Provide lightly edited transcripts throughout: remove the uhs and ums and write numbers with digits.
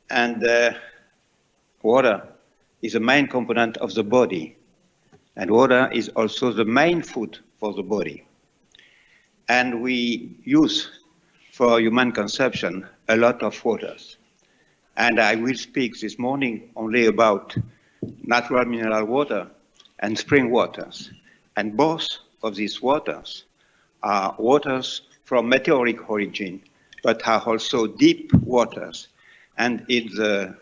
And water is the main component of the body. And water is also the main food for the body. And we use for human consumption a lot of waters. And I will speak this morning only about natural mineral water and spring waters. And both of these waters are waters from meteoric origin, but are also deep waters. And it's the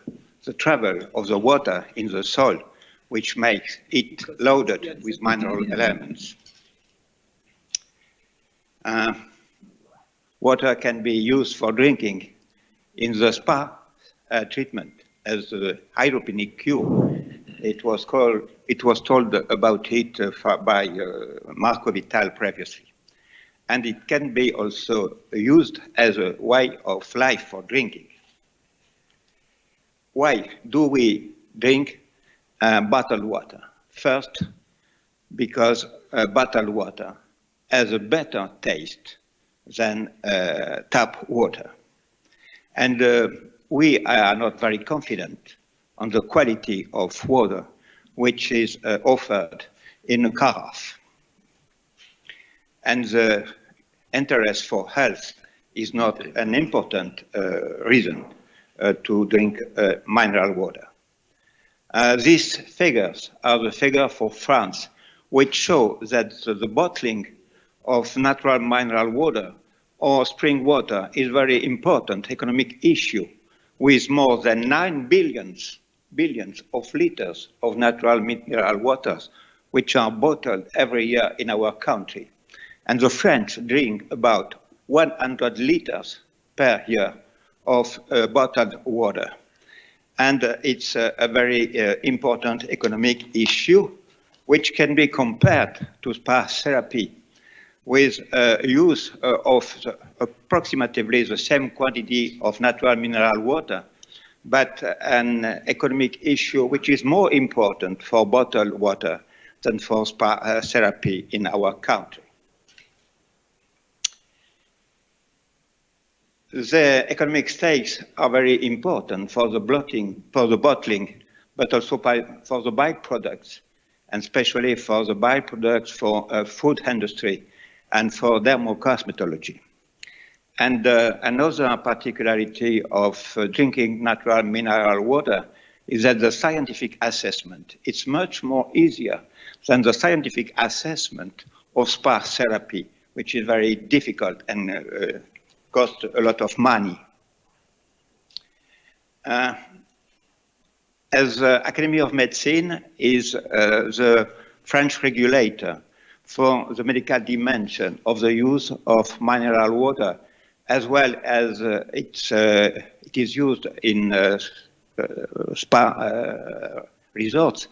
travel of the water in the soil which makes it loaded with mineral elements. Water can be used for drinking in the spa treatment as a hydroponic cure. It was told about it by Marco Vital previously. And it can be also used as a way of life for drinking. Why do we drink bottled water? First, because bottled water has a better taste than tap water. And we are not very confident on the quality of water which is offered in a carafe. And the interest for health is not an important reason to drink mineral water. These figures are the figures for France, which show that the bottling of natural mineral water or spring water is a very important economic issue, with more than 9 billions of liters of natural mineral waters, which are bottled every year in our country. And the French drink about 100 liters per year of bottled water. And it's a very important economic issue, which can be compared to spa therapy with use of approximately the same quantity of natural mineral water, but an economic issue which is more important for bottled water than for spa therapy in our country. The economic stakes are very important for the bottling, but also for the byproducts, and especially for the byproducts for food industry and for dermocosmetology. And another particularity of drinking natural mineral water is that the scientific assessment is much more easier than the scientific assessment of spa therapy, which is very difficult and costs a lot of money. As the Academy of Medicine is the French regulator for the medical dimension of the use of mineral water, as well as it is used in spa resorts,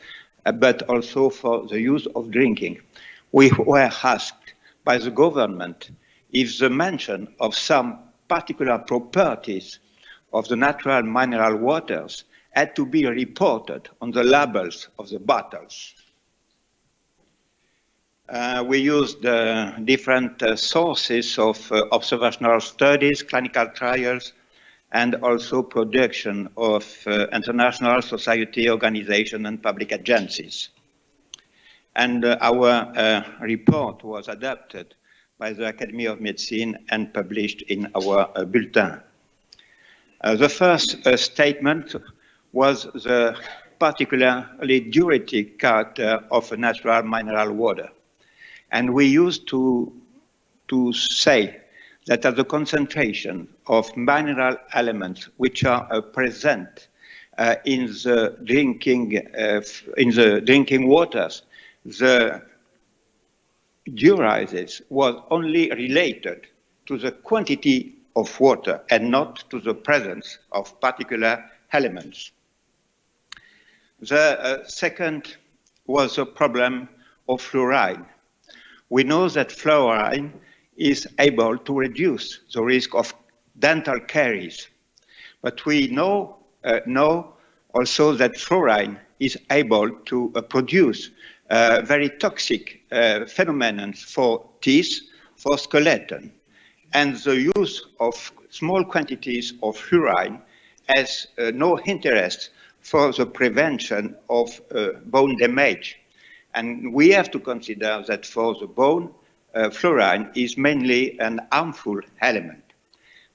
but also for the use of drinking. We were asked by the government if the mention of some particular properties of the natural mineral waters had to be reported on the labels of the bottles. We used different sources of observational studies, clinical trials, and also production of international society organizations and public agencies. And our report was adopted by the Academy of Medicine and published in our bulletin. The first statement was the particularly diuretic character of natural mineral water. And we used to say that at the concentration of mineral elements which are present in the drinking waters, the diuresis was only related to the quantity of water and not to the presence of particular elements. The second was the problem of fluoride. We know that fluoride is able to reduce the risk of dental caries, but we know also that fluoride is able to produce very toxic phenomena for teeth, for skeleton. And the use of small quantities of fluoride has no interest for the prevention of bone damage. And we have to consider that for the bone, fluorine is mainly an harmful element.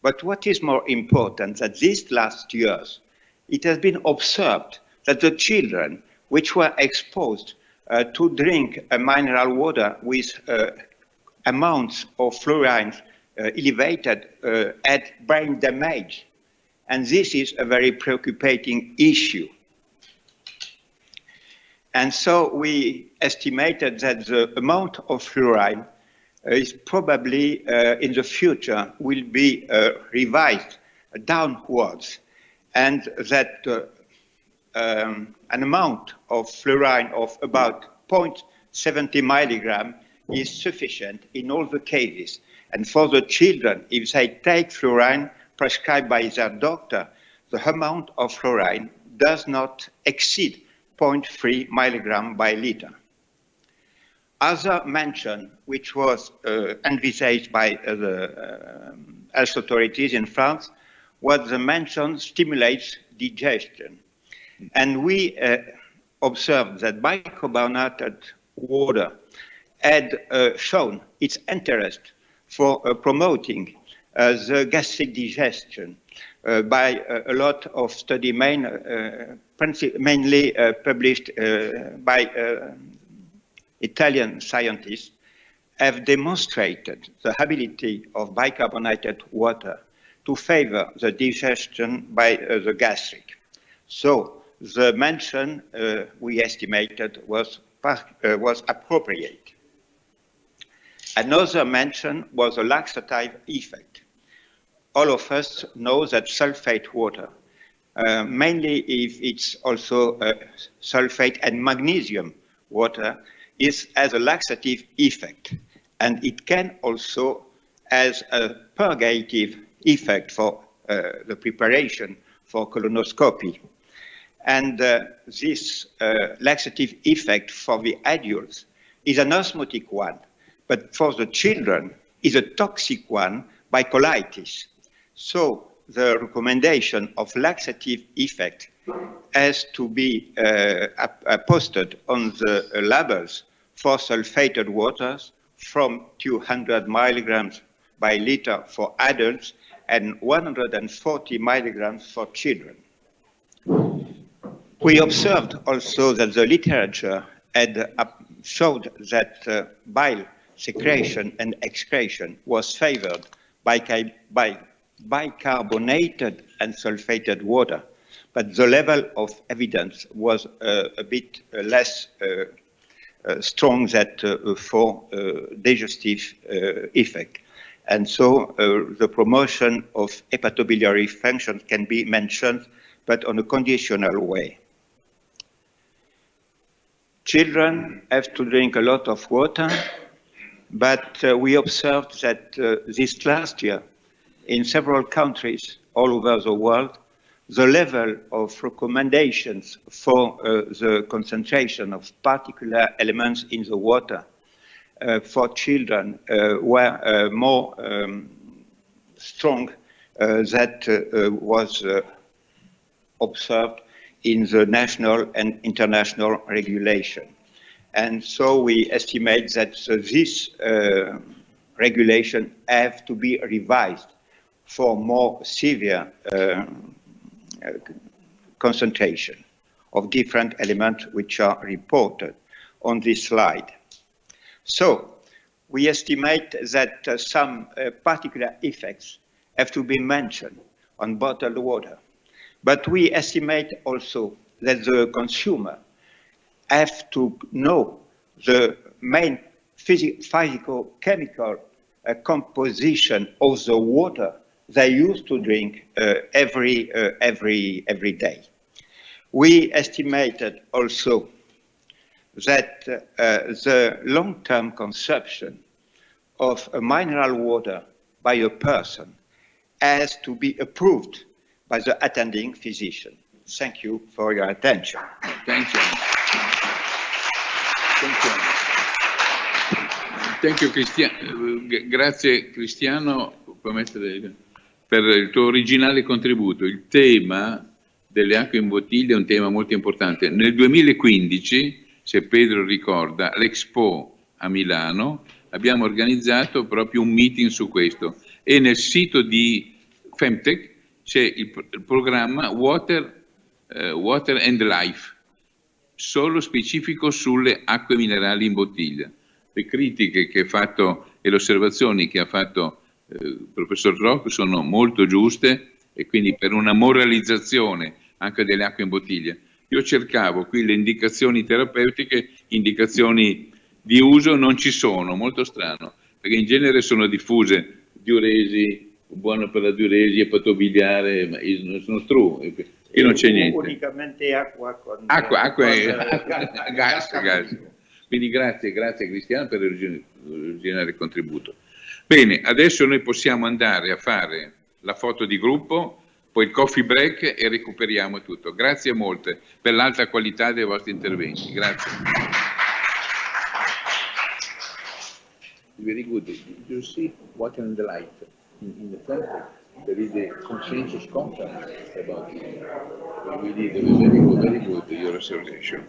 But what is more important that these last years, it has been observed that the children which were exposed to drink mineral water with amounts of fluorine elevated had brain damage. And this is a very preoccupating issue. And so we estimated that the amount of fluorine is probably in the future will be revised downwards, and that an amount of fluorine of about 0.70 milligram is sufficient in all the cases. And for the children, if they take fluorine prescribed by their doctor, the amount of fluorine does not exceed 0.3 milligram by liter. Other mention, which was envisaged by the health authorities in France, was the mention stimulates digestion. And we observed that bicarbonated water had shown its interest for promoting the gastric digestion by a lot of studies, mainly published by Italian scientists, have demonstrated the ability of bicarbonated water to favor the digestion by the gastric. So the mention we estimated was appropriate. Another mention was a laxative effect. All of us know that sulfate water, mainly if it's also sulfate and magnesium water, has a laxative effect. And it can also has a purgative effect for the preparation for colonoscopy. And this laxative effect for the adults is an osmotic one, but for the children is a toxic one by colitis. So the recommendation of laxative effect has to be posted on the labels for sulfated waters from 200 milligrams by liter for adults and 140 milligrams for children. We observed also that the literature had showed that bile secretion and excretion was favored by bicarbonated and sulfated water, but the level of evidence was a bit less strong than for digestive effect. And so the promotion of hepatobiliary function can be mentioned, but on a conditional way. Children have to drink a lot of water, but we observed that this last year, in several countries all over the world, the level of recommendations for the concentration of particular elements in the water for children were more strong that was observed in the national and international regulation. And so we estimate that this regulation have to be revised for more severe concentration of different elements which are reported on this slide. So we estimate that some particular effects have to be mentioned on bottled water. But we estimate also that the consumer have to know the main physical chemical composition of the water they used to drink every day. We estimated also that the long-term consumption of a mineral water by a person has to be approved by the attending physician. Thank you for your attention. Thank you. Thank you. Thank you, Cristiano. Grazie, Cristiano. Puoi mettere per il tuo originale contributo. Il tema delle acque in bottiglia è un tema molto importante. Nel 2015, se Pedro ricorda, all'Expo a Milano abbiamo organizzato proprio un meeting su questo e nel sito di Femtyec c'è il programma Water and Life, solo specifico sulle acque minerali in bottiglia. Le critiche che ha fatto e le osservazioni che ha fatto il professor Rock sono molto giuste e quindi per una moralizzazione anche delle acque in bottiglia. Io cercavo qui le indicazioni terapeutiche, indicazioni di uso non ci sono, molto strano, perché in genere sono diffuse diuresi, buono per la diuresi, epatobiliare, ma sono true, e non c'è niente. Unicamente acqua con gas. Quindi grazie Cristiano per l'originale contributo. Bene, adesso noi possiamo andare a fare la foto di gruppo, poi il coffee break e recuperiamo tutto. Grazie molte per l'alta qualità dei vostri interventi. Grazie. Very good. You see what in the light in the Femtyec there is a consensus conference about it. We did very good your observation.